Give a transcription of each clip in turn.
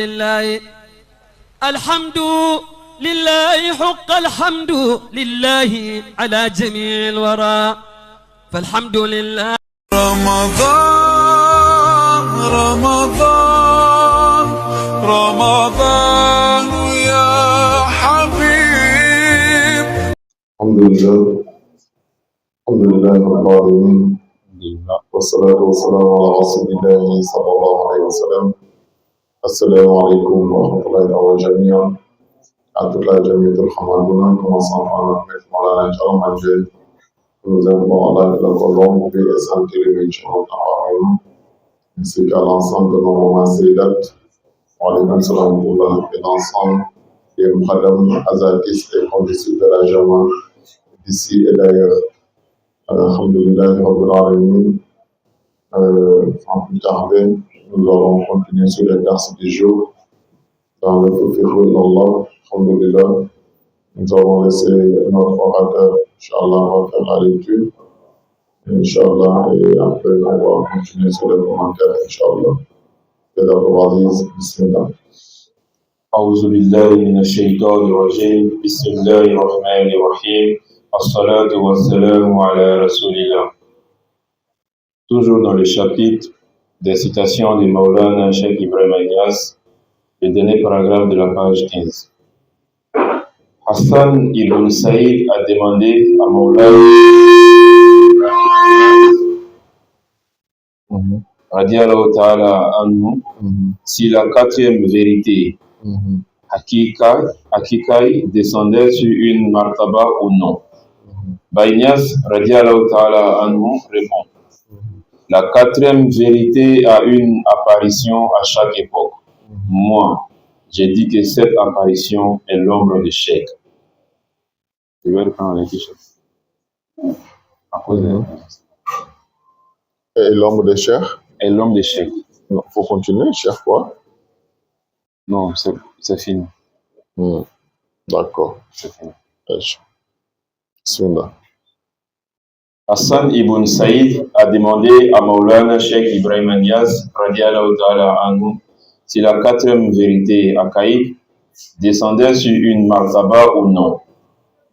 لله الحمد لله حق الحمد لله على جميع الورى فالحمد لله. رمضان رمضان رمضان يا حبيب. الحمد لله رب العالمين والصلاة والسلام على رسول الله صلى الله عليه وسلم. السلام عليكم ورحمة الله وبركاته. En tout cas, Jamiatul Hamadouna, commençant par notre maître Maulana Jal Manjel, nous invitons Allah de la colombe et santé les médicaments parmi nous, ainsi qu'à l'ensemble de nos mamans Seydat, wa alaykum salam et l'ensemble des Mkhadam, Azadis et condisciples de la Jama, d'ici et d'ailleurs. Alhamdulillah, Rabbil Alamin. Sans plus tarder, nous allons continuer sur les verses du jour dans le Fiqh d'Allah. Alhamdulillah, nous avons laissé notre orateur, Inch'Allah, refaire la lecture. Inch'Allah, et après, on va continuer sur les commentaires, Inch'Allah. Et d'abord, Aziz, Bismillah. أعوذ بالله من الشيطان الرجيم بسم الله الرحمن الرحيم الصلاة والسلام على رسول الله. Toujours dans le chapitre des citations de Maulana Cheikh Ibrahim Niass, le dernier paragraphe de la page 15. Hassan ibn Saïd a demandé à Maulana radiallahu ta'ala anhu si la quatrième vérité Hakikai descendait sur une martaba ou non. Baïnias radiallahu ta'ala anhu répond: la quatrième vérité a une apparition à chaque époque. Moi, j'ai dit que cette apparition est l'ombre de Cheikh. Je vais reprendre les t-shirts. Et l'homme de Cheikh? Et l'homme de Cheikh. Il faut continuer, Cheikh quoi? Non, c'est fini. D'accord. C'est fini. Bismillah. Hassan ibn Saïd a demandé à Maulana Cheikh Ibrahim Niass radiallahu ta'ala anhu si la quatrième vérité Akaïd descendait sur une martaba ou non.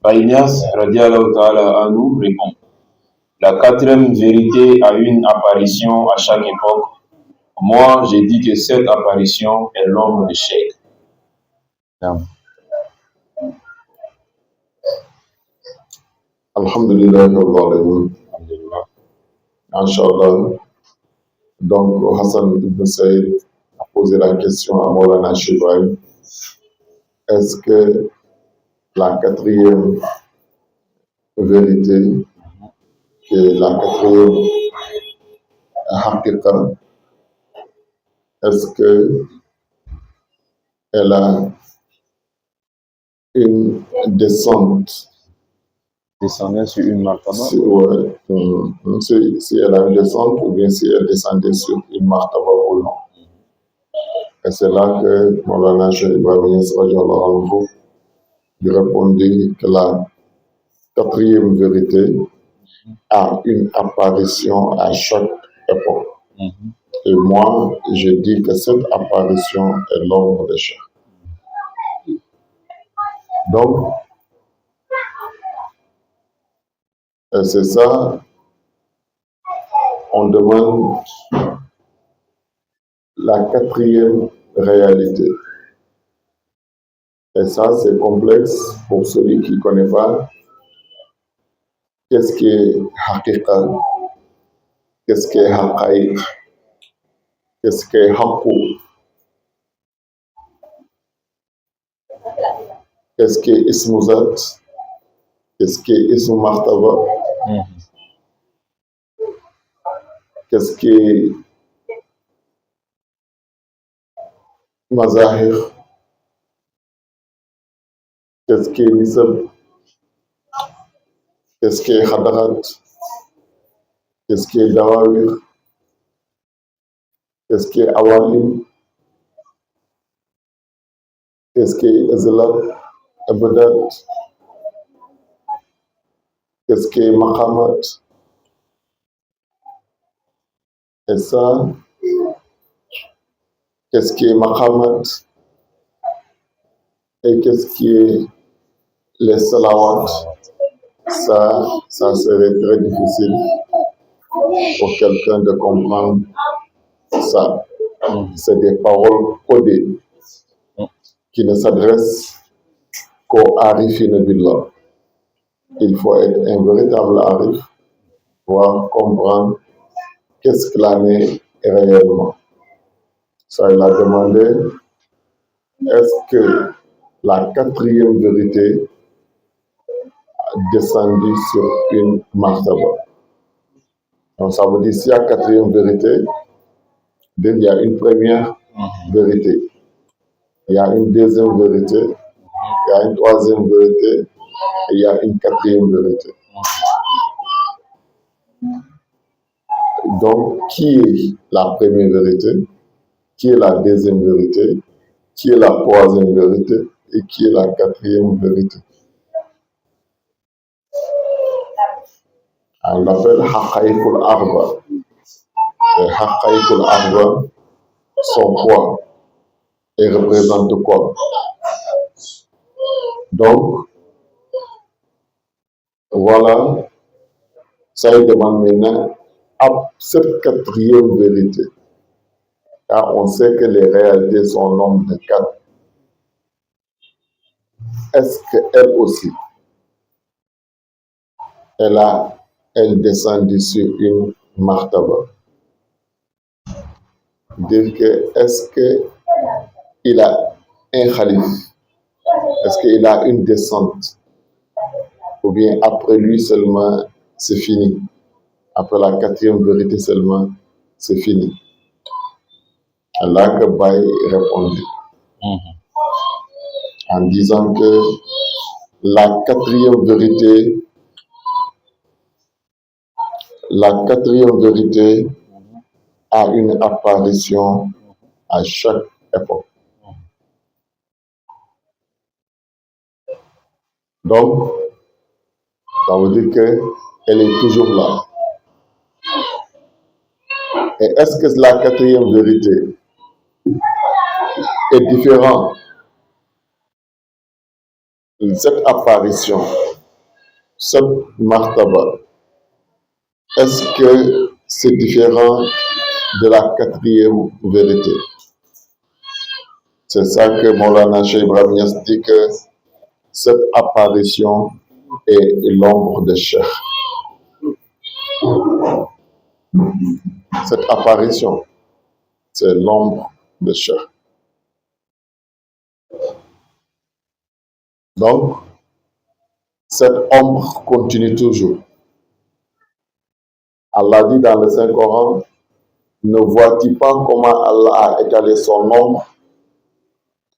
Baïnias radiallahu ta'ala anhu répond: la quatrième vérité a une apparition à chaque époque. Moi, j'ai dit que cette apparition est l'ombre de Cheikh. Alhamdulillah, Inch'Allah. Donc, Hassan ibn Saïd a posé la question à Maulana Cheikh Ibrahim. Est-ce que la quatrième vérité, qui est la quatrième haqiqa, est-ce qu'elle a une descente? Descendait sur une martaba? Si elle a une descente ou bien si elle descendait sur une martaba ou non. Et c'est là que Maulana Cheikh Ibrahim lui répondit que la quatrième vérité a une apparition à chaque époque. Et moi, je dis que cette apparition est l'ombre de Cheikh. Donc, et c'est ça, on demande la quatrième réalité. Et ça, c'est complexe pour celui qui ne connaît pas. Qu'est-ce qui est haqiqa? Qu'est-ce qui est haqaïq? Qu'est-ce qui est haqqu? Qu'est-ce qui est ismuzat? Qu'est-ce qui est ismu martaba? Qu'est-ce qui est mazahir? Qu'est-ce qui est nisab? Qu'est-ce qui est khadarat? Qu'est-ce qui est dawawir? Qu'est-ce qui est awalim? Qu'est-ce qui est izlat, abadat? Qu'est-ce qui est maqamat? Et ça, qu'est-ce qui est maqamat et qu'est-ce qui est les salawat, ça serait très difficile pour quelqu'un de comprendre ça. C'est des paroles codées qui ne s'adressent qu'au arifin billah. Il faut être un véritable arif pour comprendre qu'est-ce que l'année est réellement. Ça, il a demandé, est-ce que la quatrième vérité a descendu sur une martaba? Donc ça veut dire, s'il y a quatrième vérité, il y a une première vérité, il y a une deuxième vérité, il y a une troisième vérité, et il y a une quatrième vérité. Donc, qui est la première vérité? Qui est la deuxième vérité? Qui est la troisième vérité? Et qui est la quatrième vérité? On l'appelle Haqaïqul Arba. Les Haqaïqul Arba sont quoi? Et représentent quoi? Donc, voilà, ça il demande maintenant à cette quatrième vérité, car on sait que les réalités sont au nombre de 4. Est-ce qu'elle aussi, elle descend sur une martaba? Dire que, est-ce qu'il a un khalif? Est-ce qu'il a une descente? Ou bien après lui seulement, c'est fini? Après la quatrième vérité seulement, c'est fini? Allah que Baye répondit en disant que la quatrième vérité a une apparition à chaque époque. Donc, ça veut dire qu'elle est toujours là. Et est-ce que la quatrième vérité est différente de cette apparition, cette martaba? Est-ce que c'est différent de la quatrième vérité? C'est ça que Maulana Cheikh Ibrahim Niass dit, que cette apparition est l'ombre de Cheikh. Cette apparition, c'est l'ombre de Cheikh. Donc, cette ombre continue toujours. Allah dit dans le Saint-Coran, ne vois-tu pas comment Allah a étalé son ombre?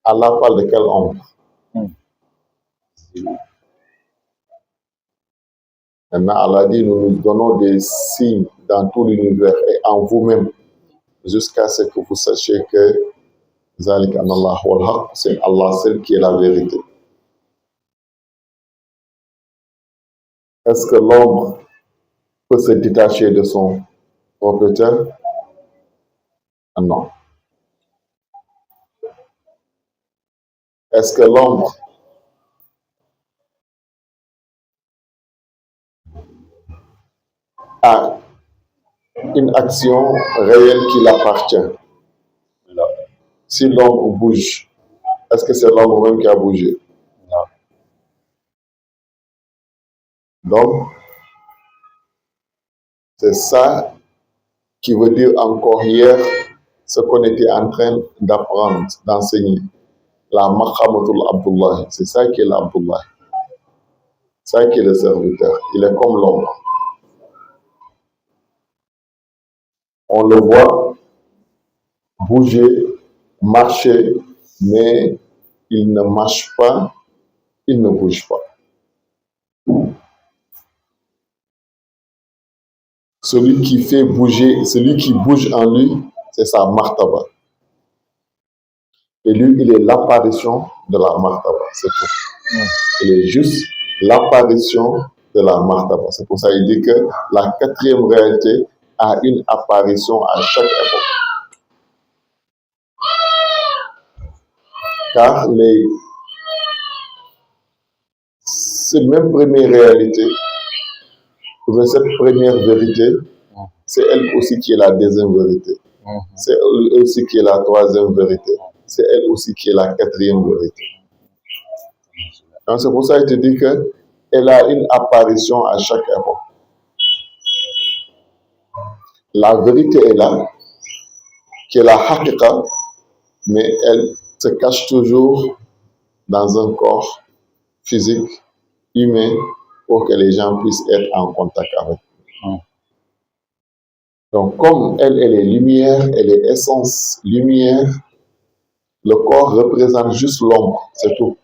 Allah parle de quelle ombre? Maintenant, Allah dit, nous nous donnons des signes dans tout l'univers et en vous-même, jusqu'à ce que vous sachiez que Zalik anallah wal haq, c'est Allah seul qui est la vérité. Est-ce que l'ombre peut se détacher de son propriétaire? Non. Est-ce que l'ombre a une action réelle qui l'appartient? Si l'ombre bouge, est-ce que c'est l'ombre même qui a bougé? Donc, c'est ça qui veut dire encore hier ce qu'on était en train d'apprendre, d'enseigner. La Makhamatul Abdullah, c'est ça qui est l'Abdullah. C'est ça qui est le serviteur. Il est comme l'ombre. On le voit bouger, marcher, mais il ne marche pas, il ne bouge pas. Celui qui fait bouger, celui qui bouge en lui, c'est sa martaba. Et lui, il est l'apparition de la martaba, c'est tout. Il est juste l'apparition de la martaba. C'est pour ça qu'il dit que la quatrième réalité a une apparition à chaque époque. car ces mêmes premières réalités, cette première vérité, c'est elle aussi qui est la deuxième vérité. C'est elle aussi qui est la troisième vérité. C'est elle aussi qui est la quatrième vérité. Donc c'est pour ça qu'il te dit qu'elle a une apparition à chaque époque. La vérité est là, qui est la haqiqa, mais elle se cache toujours dans un corps physique, humain, pour que les gens puissent être en contact avec. Donc, comme elle est lumière, elle est essence lumière, le corps représente juste l'ombre, c'est tout.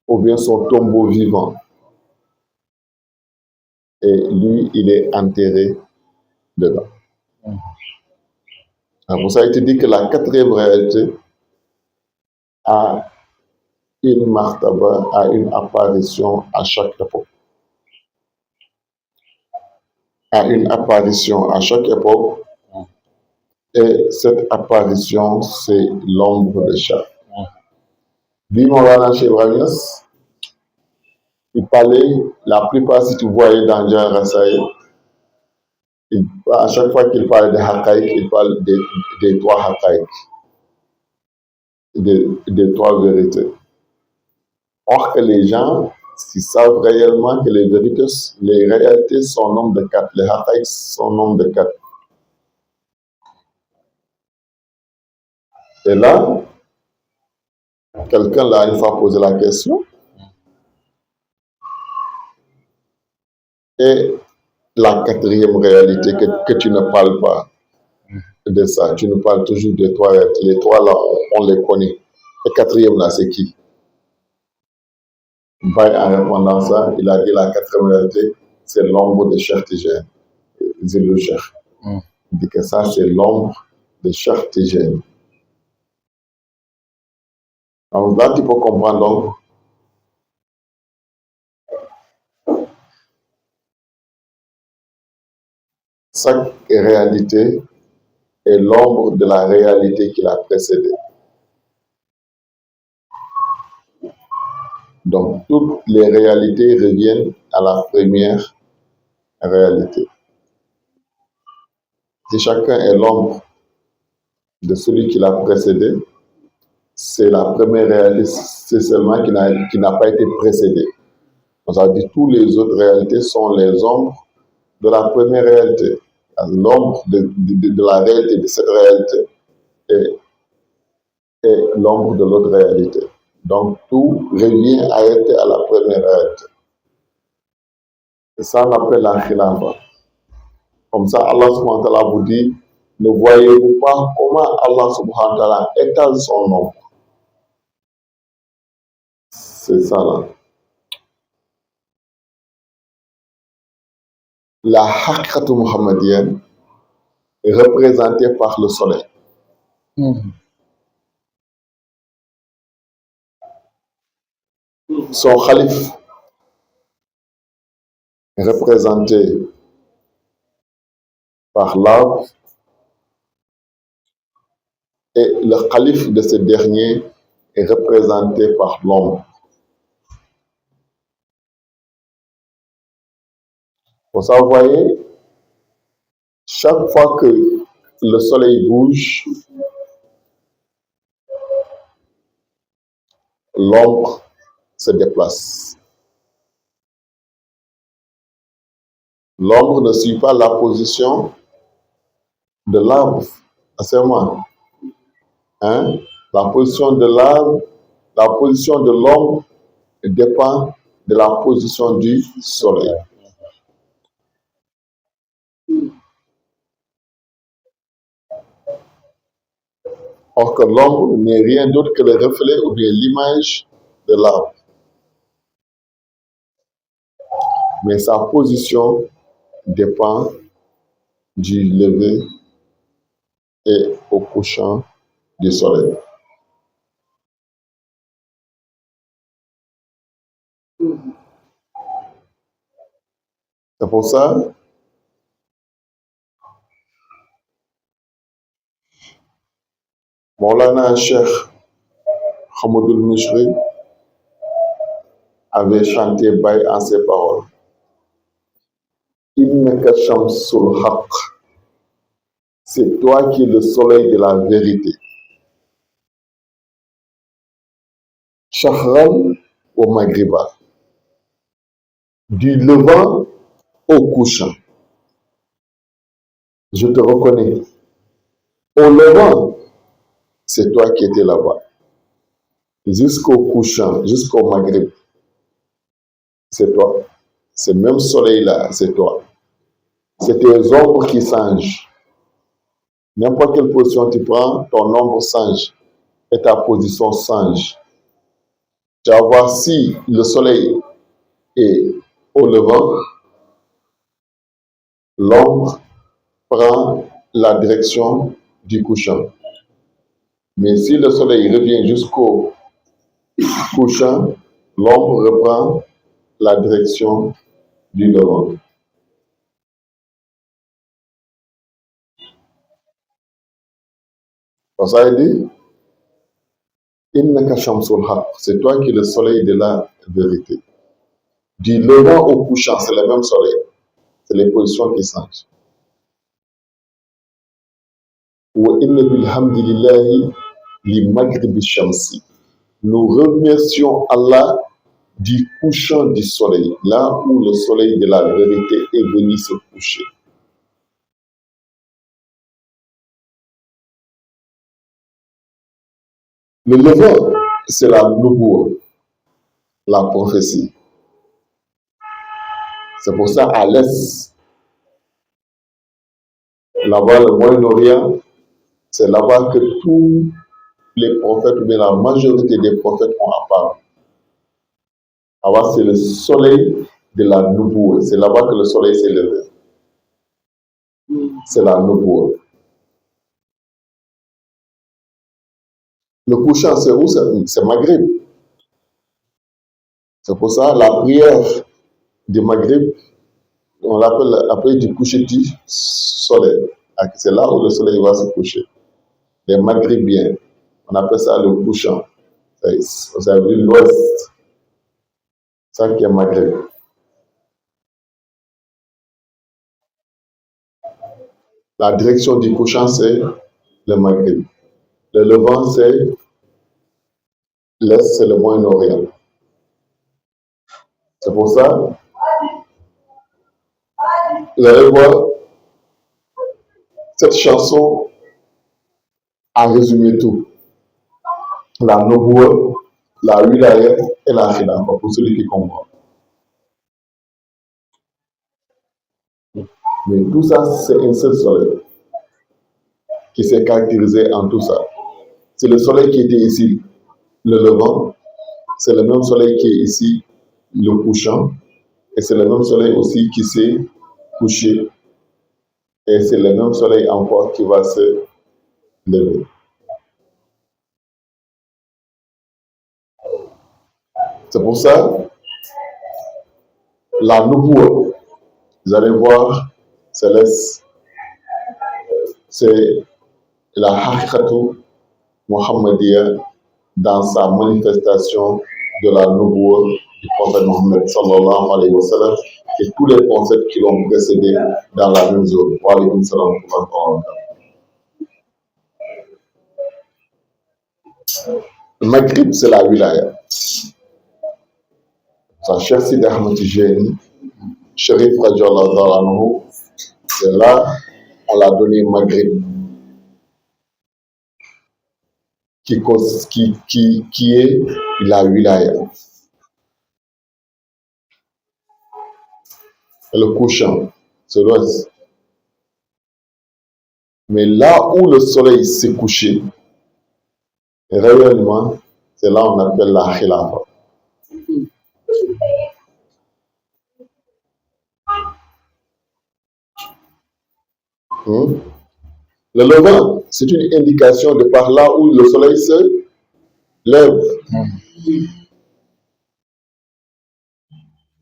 Ou bien son tombeau vivant. Et lui, il est enterré dedans. Alors, pour ça, il te dit que la quatrième réalité a une martaba, a une apparition à chaque époque. A une apparition à chaque époque. Et cette apparition, c'est l'ombre de chaque. Dit Maulana Cheikh Ibrahim Niass, il parlait, la plupart, si tu voyais dans Jan Rassaï, à chaque fois qu'il parle de Haqaïq, il parle des trois Haqaïq, des trois vérités. Or que les gens, s'ils savent réellement que les vérités, les réalités sont nombre de 4, les Haqaïq sont nombre de 4. Et là, quelqu'un l'a une fois posé la question, et la quatrième réalité que tu ne parles pas de ça, tu nous parles toujours des trois réalités. Les trois là, on les connaît. Le quatrième là, c'est qui? Baye, en répondant à ça, il a dit la quatrième réalité, c'est l'ombre de Cheikh Tijani, Zilou Cheikh. Il dit que ça, c'est l'ombre de Cheikh Tijani. Donc là, tu peux comprendre donc chaque réalité est l'ombre de la réalité qui l'a précédée. Donc, toutes les réalités reviennent à la première réalité. Si chacun est l'ombre de celui qui l'a précédé, c'est la première réalité, c'est seulement qui n'a pas été précédée. Donc, ça veut dire que toutes les autres réalités sont les ombres de la première réalité. L'ombre de la réalité de cette réalité est l'ombre de l'autre réalité. Donc, tout revient à être à la première réalité. Et ça, on appelle la khilafa. Comme ça, Allah subhanahu wa ta'ala vous dit, ne voyez-vous pas comment Allah subhanahu wa ta'ala étale son ombre? C'est ça là. La haqiqatu muhammadienne est représentée par le soleil. Son khalif est représenté par l'arbre et le calife de ce dernier est représenté par l'ombre. Pour ça, vous voyez, chaque fois que le soleil bouge, l'ombre se déplace. L'ombre ne suit pas la position de l'arbre à ce moment. Hein? La position de l'arbre, la position de l'ombre dépend de la position du soleil. Or que l'ombre n'est rien d'autre que le reflet ou bien l'image de l'arbre. Mais sa position dépend du lever et au couchant du soleil. C'est pour ça Maulana Cheikh Hamadul Mishri avait chanté Baye en ces paroles. Innaka Shamsul Haq. C'est toi qui es le soleil de la vérité. Shahran au Maghriba. Du levant au couchant. Je te reconnais. Au levant, c'est toi qui étais là-bas. Jusqu'au couchant, jusqu'au Maghrib, c'est toi. Ce même soleil-là, c'est toi. C'est tes ombres qui changent. N'importe quelle position tu prends, ton ombre change et ta position change. Tu vas voir si le soleil est au levant, l'ombre prend la direction du couchant. Mais si le soleil revient jusqu'au couchant, l'ombre reprend la direction du levant. Ça veut dire, Innaka Shamsul Haq, c'est toi qui es le soleil de la vérité. Du levant au couchant, c'est le même soleil. C'est les positions qui changent. Wa inna bilhamdillahi li maghribi shamsi. Nous remercions Allah du couchant du soleil, là où le soleil de la vérité est venu se coucher. Le levant, c'est la nubuwa, la prophétie. C'est pour ça, à l'est, là-bas, le Moyen-Orient, c'est là-bas que tous les prophètes, ou bien la majorité des prophètes ont apparu. Là-bas, c'est le soleil de la nubuwa. C'est là-bas que le soleil s'est levé. C'est la nubuwa. Le couchant, c'est où? C'est Maghreb. C'est pour ça, la prière du Maghreb, on l'appelle la prière du coucher du soleil. C'est là où le soleil va se coucher. Les Maghrébiens, on appelle ça le couchant. Ça veut dire l'ouest. C'est ça qui est Maghreb. La direction du couchant, c'est le Maghreb. Le levant, c'est l'est, c'est le Moyen-Orient. C'est pour ça, vous allez voir, cette chanson a résumé tout. La nubuwa, la wilaya et la khilafa, pour celui qui comprend. Mais tout ça, c'est un seul soleil qui s'est caractérisé en tout ça. C'est le soleil qui était ici, le levant, c'est le même soleil qui est ici, le couchant, et c'est le même soleil aussi qui s'est couché, et c'est le même soleil encore qui va se lever. C'est pour ça, la nubuwa, vous allez voir, c'est la haqiqatu Muhammadiyya dans sa manifestation de la nubuwa du prophète Mohammed sallallahu alayhi wa sallam et tous les prophètes qui l'ont précédé dans la même zone. Wa alaykum salam wa rahmatullah. Le Maghrib, c'est la wilaya. Sa Cheikh Sidi Ahmed Tijani, Chérif Radiallahu anhu, c'est là on l'a donné Maghrib, qui est la wilaya. Le couchant, c'est l'ouest. Mais là où le soleil s'est couché, réellement, c'est là qu'on appelle la khilafa. Le levant, c'est une indication de par là où le soleil se lève.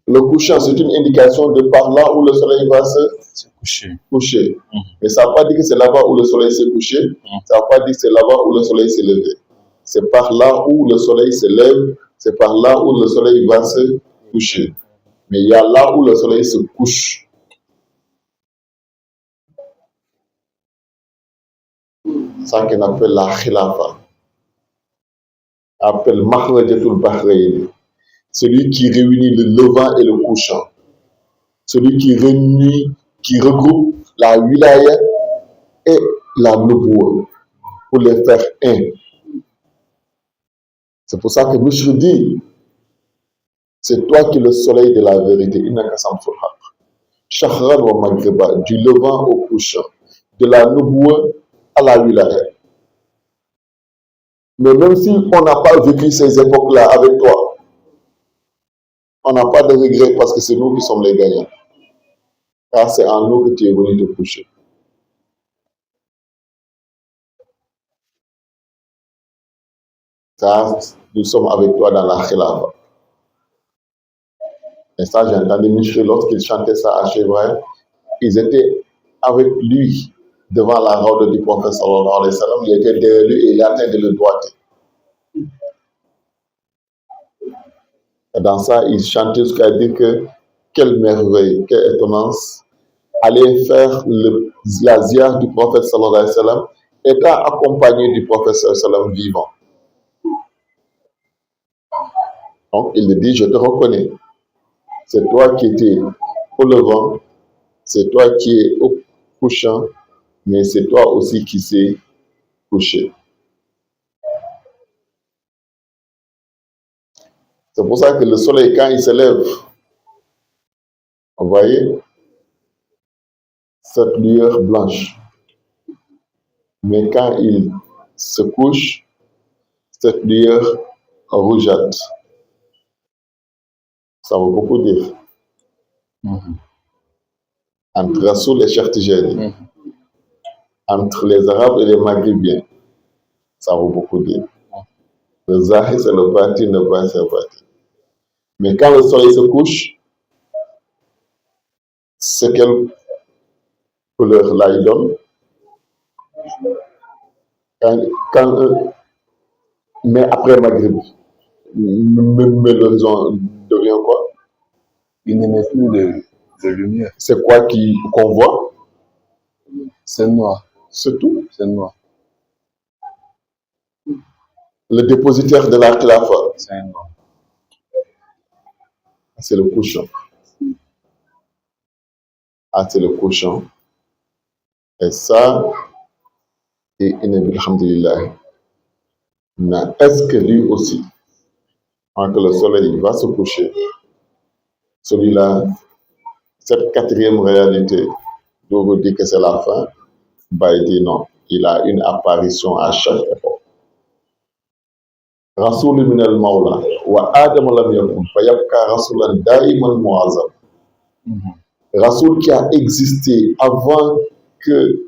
Le couchant, c'est une indication de par là où le soleil va se coucher. Mais ça ne veut pas dire que c'est là-bas où le soleil s'est couché. Ça ne veut pas dire que c'est là-bas où le soleil s'est levé. c'est par là où le soleil se lève, c'est par là où le soleil va se coucher. Mais il y a là où le soleil se couche. Ça qu'on appelle la khilafa, appelle Makhrajatul Bahrain, celui qui réunit le levant et le couchant, celui qui réunit, qui regroupe la wilaya et la nubuwa pour les faire un. C'est pour ça que Mishr dit, c'est toi qui es le soleil de la vérité, Innaka Samsul Haq. Shahran wa Maghriba, du levant au couchant, de la nubuwa à la wilaya. Mais même si on n'a pas vécu ces époques-là avec toi, on n'a pas de regret parce que c'est nous qui sommes les gagnants. Car c'est en nous que tu es venu te coucher. Car nous sommes avec toi dans la khilafa. Et ça, j'ai entendu Michel lorsqu'il chantait ça à Chevray. Ils étaient avec lui devant la robe du prophète sallallahu alayhi wa sallam. Il était derrière lui et il atteint de le doigté. Et dans ça, il chantait jusqu'à dire que quelle merveille, quelle étonnance, aller faire la ziyar du prophète sallallahu alayhi wa sallam, étant accompagné du prophète sallallahu alayhi wa sallam vivant. Donc, il dit, je te reconnais. C'est toi qui étais au levant, c'est toi qui es au couchant, mais c'est toi aussi qui s'est couché. C'est pour ça que le soleil, quand il se lève, vous voyez, cette lueur blanche. Mais quand il se couche, cette lueur rougeâtre. Ça veut beaucoup dire. Entre Rassoul et Cheikh Tijani, entre les Arabes et les Maghrébiens, ça veut beaucoup dire. Le Zahir, c'est le bâti, le bâti, c'est le bâti. Mais quand le soleil se couche, c'est quelle couleur là il donne? Mais après Maghrib, mais l'horizon devient quoi? Il n'émet plus de lumière. C'est quoi qu'on voit? C'est noir. C'est tout. C'est noir. Le dépositaire de la khilafa, C'est noir. c'est le couchant. Ah, c'est le couchant. Et ça, et alhamdulillah. Mais est-ce que lui aussi, quand le soleil va se coucher, celui-là, cette quatrième réalité, dont vous dites que c'est la fin, bah il dit non, il a une apparition à chaque époque. Rasoul min al-Mawla, wa Adam lam yakun, fa yabka Rasoulan da'iman mu'azzam. Rasoul qui a existé avant que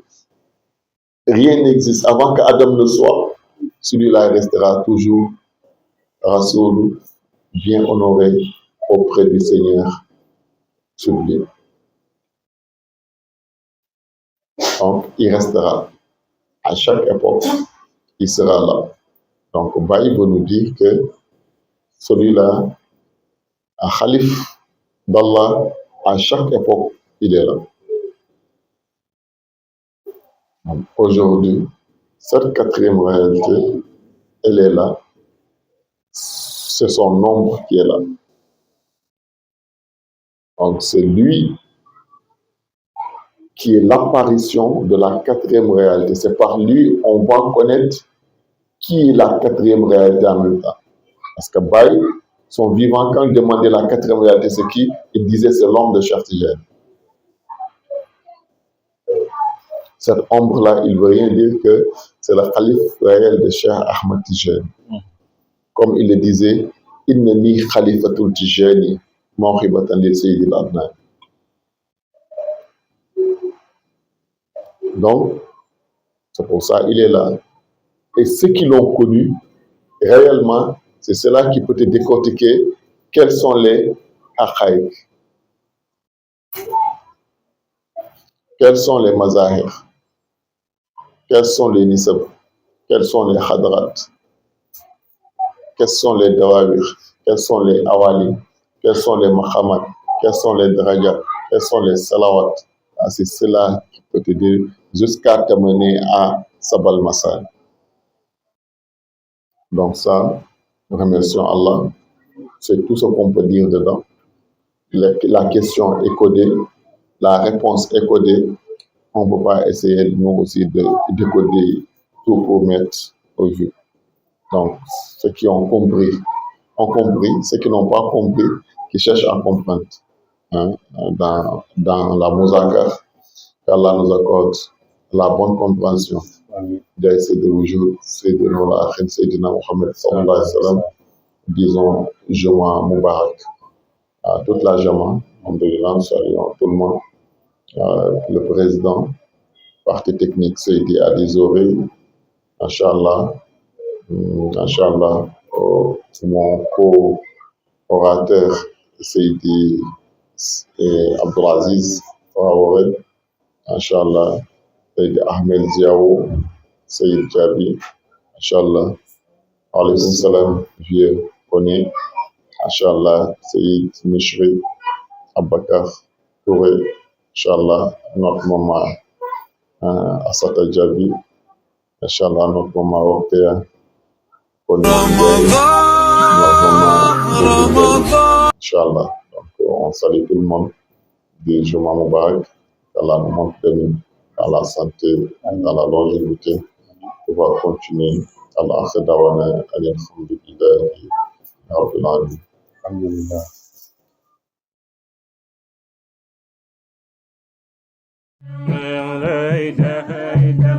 rien n'existe, avant qu'Adam ne soit, celui-là restera toujours Rasoul, bien honoré auprès du Seigneur sublime. Donc, il restera. À chaque époque, il sera là. Donc, Baï veut nous dire que celui-là, un calife d'Allah, à chaque époque, il est là. Aujourd'hui, cette quatrième réalité, elle est là. C'est son nombre qui est là. Donc, c'est lui qui est l'apparition de la quatrième réalité. C'est par lui on va connaître qui est la quatrième réalité en même temps. Parce que Baï, son vivant, quand il demandait la quatrième réalité, c'est qui? Il disait c'est l'ombre de Cheikh Tijani. Cette ombre-là, il ne veut rien dire que c'est le calife réel de Cheikh Ahmed Tijani. Comme il le disait, Innani Khalifatul Tijani, Mawhibatan li Sayyidil Adnan. Donc, c'est pour ça qu'il est là. Et ceux qui l'ont connu, réellement, c'est cela qui peut te décortiquer quels sont les haqaïq, quels sont les mazahir, quels sont les nisab, quels sont les hadrat. quels sont les dawabir, quels sont les awali, quels sont les mahamat, quels sont les dragas, quels sont les salawat. C'est cela qui peut t'aider jusqu'à t'amener à Sabal Masal. Donc ça, remercions Allah. C'est tout ce qu'on peut dire dedans. La question est codée, la réponse est codée. On ne peut pas essayer, nous aussi, de décoder tout pour mettre au vu. Donc, ceux qui ont compris, ceux qui n'ont pas compris, qui cherchent à comprendre. Hein, dans la Mouzaka, qu'Allah nous accorde la bonne compréhension. D'ailleurs, c'est de l'ujur, c'est de l'Akhin, c'est de Mohammed sallallahu alayhi wa sallam. Disons, Juma Mubarak. À toute la Jama, alhamdoulilah, nous saluons tout le monde. Le président, parti technique, Seydi Adizori, Inch'Allah, Inch'Allah, mon co-orateur, Seydi Abdulaziz Traoré, Inch'Allah, Seydi Ahmed Ziaou, Seydi Jabi, Inch'Allah, alaykoum salam, vieux Kone, Inch'Allah, Seydi Mishri, Abakar Touré, Inch'Allah, notre maman Assata Jabi, Inch'Allah, notre maman Ortea, Kone, notre maman Inch'Allah. Donc, on salue tout le monde des Juma Mubarak, Allah nous montre dans la santé, dans la longévité, pour pouvoir continuer. Allah khadawana, alhamdulillah, rabbil alamin. Alhamdulillah. لا إله إلا